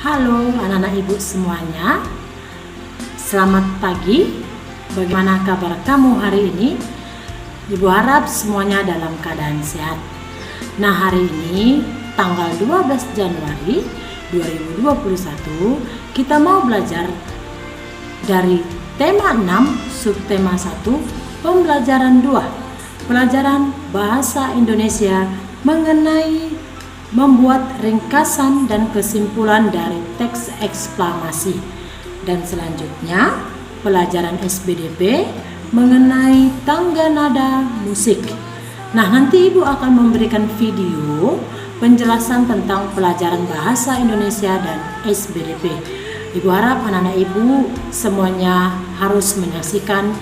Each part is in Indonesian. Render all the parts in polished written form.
Halo anak-anak ibu semuanya, selamat pagi. Bagaimana kabar kamu hari ini? Ibu harap semuanya dalam keadaan sehat. Nah, hari ini tanggal 12 Januari 2021 kita mau belajar dari tema 6 subtema 1 pembelajaran 2, pelajaran bahasa Indonesia mengenai membuat ringkasan dan kesimpulan dari teks eksklamasi. Dan selanjutnya pelajaran SBDP mengenai tangga nada musik. Nah, nanti ibu akan memberikan video penjelasan tentang pelajaran bahasa Indonesia dan SBDP. Ibu harap anak-anak ibu semuanya harus menyaksikan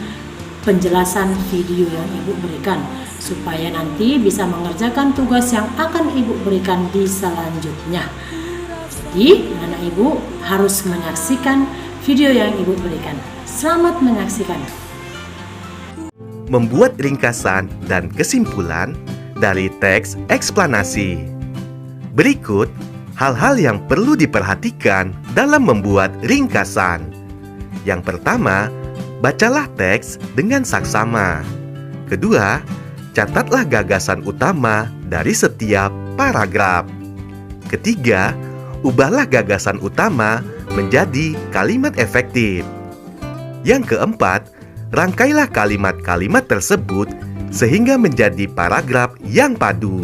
penjelasan video yang ibu berikan, supaya nanti bisa mengerjakan tugas yang akan ibu berikan di selanjutnya. Jadi anak ibu harus menyaksikan video yang ibu berikan. Selamat menyaksikan. Membuat ringkasan dan kesimpulan dari teks eksplanasi. Berikut hal-hal yang perlu diperhatikan dalam membuat ringkasan. Yang pertama, bacalah teks dengan saksama. Kedua, catatlah gagasan utama dari setiap paragraf. Ketiga, ubahlah gagasan utama menjadi kalimat efektif. Yang keempat, rangkailah kalimat-kalimat tersebut sehingga menjadi paragraf yang padu.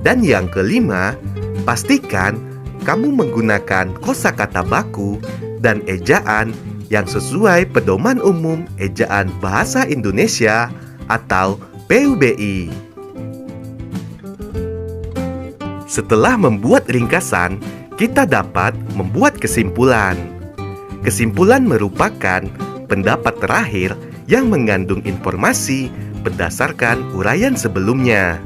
Dan yang kelima, pastikan kamu menggunakan kosakata baku dan ejaan yang sesuai Pedoman Umum Ejaan Bahasa Indonesia atau PUBI. Setelah membuat ringkasan, kita dapat membuat kesimpulan. Kesimpulan merupakan pendapat terakhir yang mengandung informasi berdasarkan uraian sebelumnya.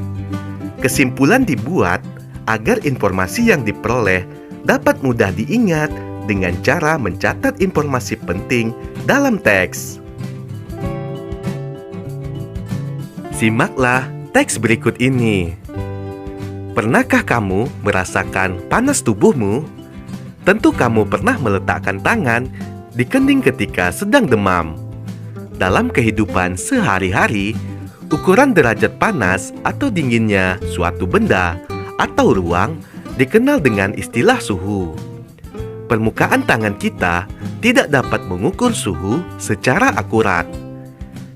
Kesimpulan dibuat agar informasi yang diperoleh dapat mudah diingat dengan cara mencatat informasi penting dalam teks. Simaklah teks berikut ini. Pernahkah kamu merasakan panas tubuhmu? Tentu kamu pernah meletakkan tangan di kening ketika sedang demam. Dalam kehidupan sehari-hari, ukuran derajat panas atau dinginnya suatu benda atau ruang dikenal dengan istilah suhu. Permukaan tangan kita tidak dapat mengukur suhu secara akurat.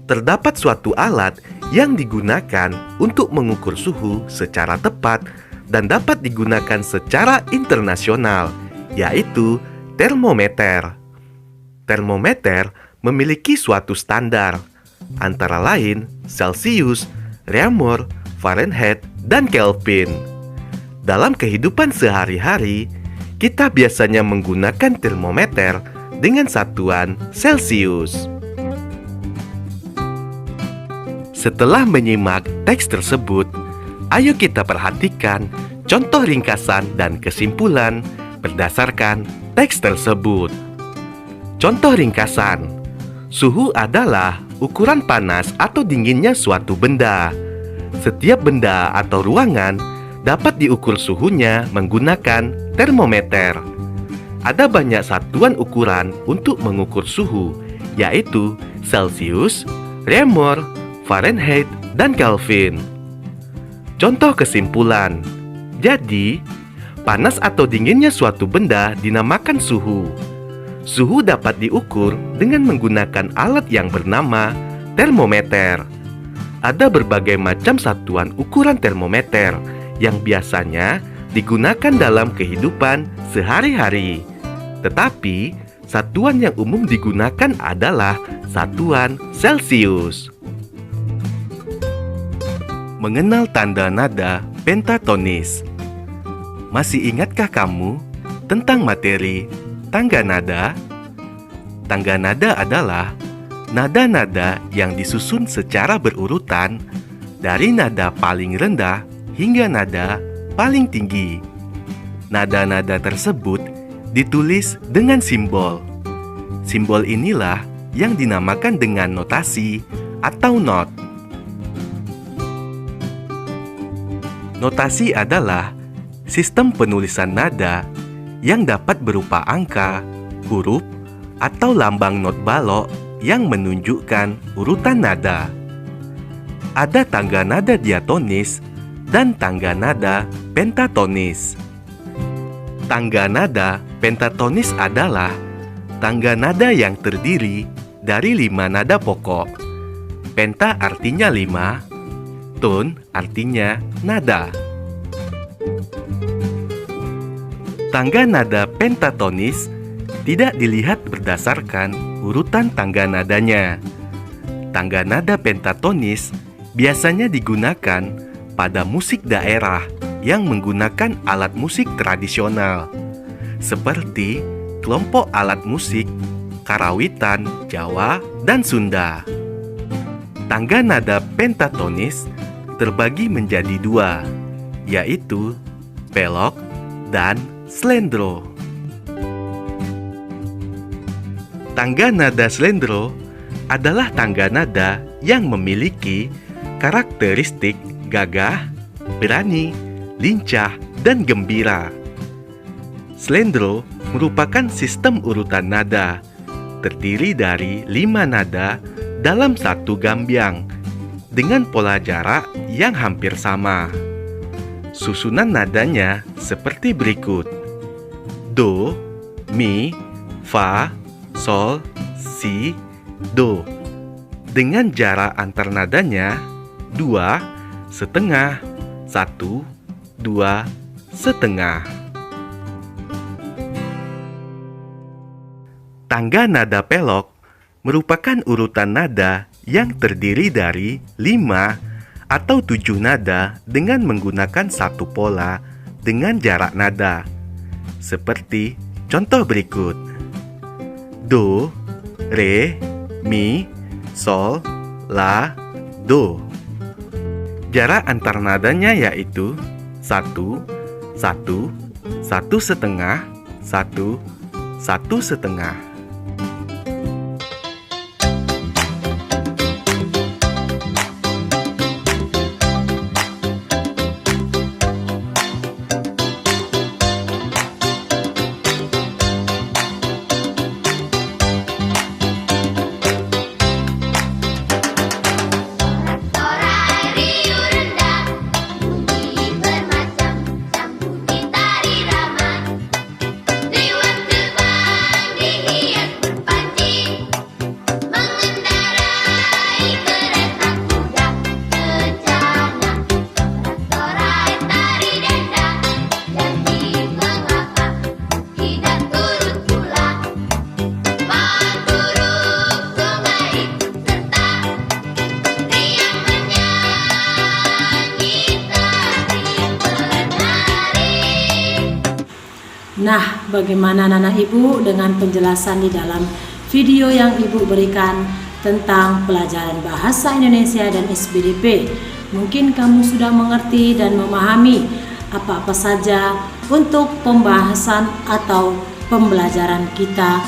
Terdapat suatu alat yang digunakan untuk mengukur suhu secara tepat dan dapat digunakan secara internasional, yaitu termometer. Termometer memiliki suatu standar, antara lain Celsius, Reaumur, Fahrenheit, dan Kelvin. Dalam kehidupan sehari-hari, kita biasanya menggunakan termometer dengan satuan Celsius. Setelah menyimak teks tersebut, ayo kita perhatikan contoh ringkasan dan kesimpulan berdasarkan teks tersebut. Contoh ringkasan: suhu adalah ukuran panas atau dinginnya suatu benda. Setiap benda atau ruangan dapat diukur suhunya menggunakan termometer. Ada banyak satuan ukuran untuk mengukur suhu, yaitu Celsius, Reaumur, Fahrenheit, dan Kelvin. Contoh kesimpulan: jadi, panas atau dinginnya suatu benda dinamakan suhu. Suhu dapat diukur dengan menggunakan alat yang bernama termometer. Ada berbagai macam satuan ukuran termometer yang biasanya digunakan dalam kehidupan sehari-hari. Tetapi, satuan yang umum digunakan adalah satuan Celsius. Mengenal tanda nada pentatonis. Masih ingatkah kamu tentang materi tangga nada? Tangga nada adalah nada-nada yang disusun secara berurutan dari nada paling rendah hingga nada paling tinggi. Nada-nada tersebut ditulis dengan simbol. Simbol inilah yang dinamakan dengan notasi atau not. Notasi adalah sistem penulisan nada yang dapat berupa angka, huruf, atau lambang not balok yang menunjukkan urutan nada. Ada tangga nada diatonis dan tangga nada pentatonis. Tangga nada pentatonis adalah tangga nada yang terdiri dari 5 nada pokok. Penta artinya 5, ton artinya nada. Tangga nada pentatonis tidak dilihat berdasarkan urutan tangga nadanya. Tangga nada pentatonis biasanya digunakan pada musik daerah yang menggunakan alat musik tradisional, seperti kelompok alat musik karawitan Jawa dan Sunda. Tangga nada pentatonis terbagi menjadi 2, yaitu pelok dan slendro. Tangga nada slendro adalah tangga nada yang memiliki karakteristik gagah, berani, lincah, dan gembira. Slendro merupakan sistem urutan nada, terdiri dari 5 nada dalam satu gambyang dengan pola jarak yang hampir sama. Susunan nadanya seperti berikut: do, mi, fa, sol, si, do. Dengan jarak antar nadanya 2,5, 1, 2,5. Tangga nada pelok merupakan urutan nada yang terdiri dari 5 atau 7 nada dengan menggunakan satu pola dengan jarak nada. Seperti contoh berikut: do, re, mi, sol, la, do. Jarak antar nadanya yaitu 1, 1, 1,5, 1, 1,5. Nah, bagaimana anak ibu dengan penjelasan di dalam video yang ibu berikan tentang pelajaran bahasa Indonesia dan SBDP? Mungkin kamu sudah mengerti dan memahami apa-apa saja untuk pembahasan atau pembelajaran kita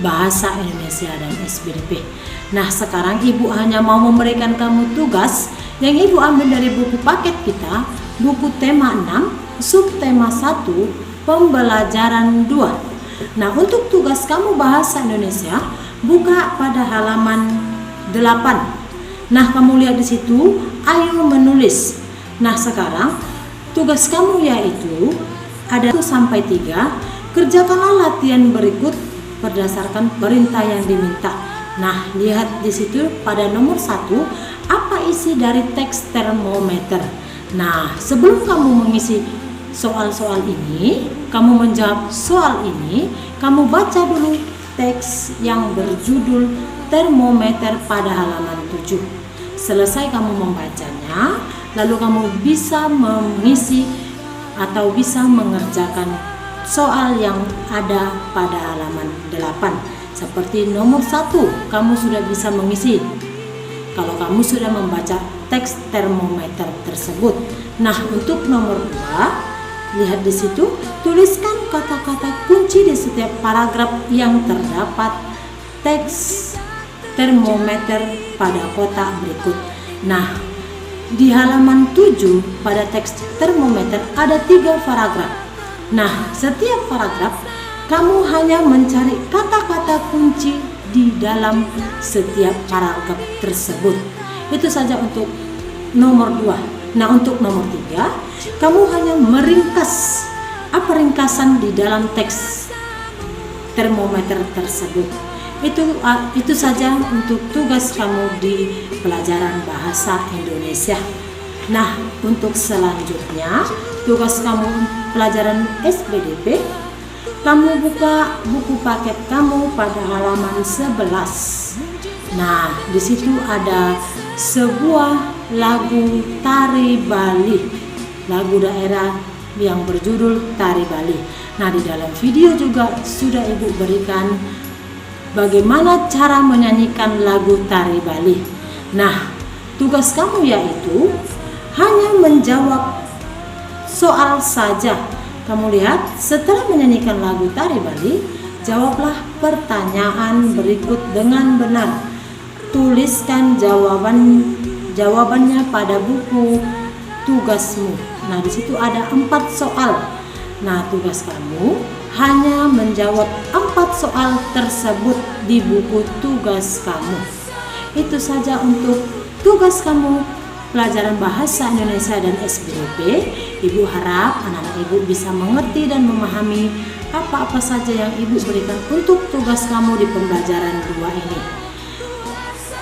bahasa Indonesia dan SBDP. Nah, sekarang ibu hanya mau memberikan kamu tugas yang ibu ambil dari buku paket kita, buku tema 6, subtema 1, pembelajaran 2. Nah, untuk tugas kamu bahasa Indonesia, buka pada halaman 8. Nah, kamu lihat di situ, ayo menulis. Nah, sekarang tugas kamu yaitu ada 1 sampai 3. Kerjakanlah latihan berikut berdasarkan perintah yang diminta. Nah, lihat di situ pada nomor 1, apa isi dari teks termometer. Nah, sebelum kamu mengisi soal-soal ini, kamu menjawab soal ini, kamu baca dulu teks yang berjudul termometer pada halaman 7. Selesai kamu membacanya, lalu kamu bisa mengisi atau bisa mengerjakan soal yang ada pada halaman 8. Seperti nomor 1, kamu sudah bisa mengisi kalau kamu sudah membaca teks termometer tersebut. Nah, untuk nomor 2, lihat di situ, tuliskan kata-kata kunci di setiap paragraf yang terdapat teks termometer pada kotak berikut. Nah, di halaman 7 pada teks termometer ada 3 paragraf. Nah, setiap paragraf kamu hanya mencari kata-kata kunci di dalam setiap paragraf tersebut. Itu saja untuk nomor 2. Nah, untuk nomor 3, kamu hanya meringkas apa ringkasan di dalam teks termometer tersebut. Itu saja untuk tugas kamu di pelajaran bahasa Indonesia. Nah, untuk selanjutnya tugas kamu pelajaran SPDP, kamu buka buku paket kamu pada halaman 11. Nah, di situ ada sebuah lagu Tari Bali, lagu daerah yang berjudul Tari Bali. Nah, di dalam video juga sudah Ibu berikan bagaimana cara menyanyikan lagu Tari Bali. Nah, tugas kamu yaitu hanya menjawab soal saja. Kamu lihat, setelah menyanyikan lagu Tari Bali, jawablah pertanyaan berikut dengan benar. Tuliskan jawabannya pada buku tugasmu. Nah, di situ ada 4 soal. Nah, tugas kamu hanya menjawab 4 soal tersebut di buku tugas kamu. Itu saja untuk tugas kamu pelajaran bahasa Indonesia dan SPDP. Ibu harap anak-anak Ibu bisa mengerti dan memahami apa-apa saja yang Ibu berikan untuk tugas kamu di pembelajaran 2 ini.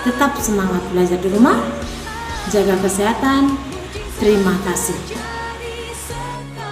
Tetap semangat belajar di rumah, jaga kesehatan. Terima kasih.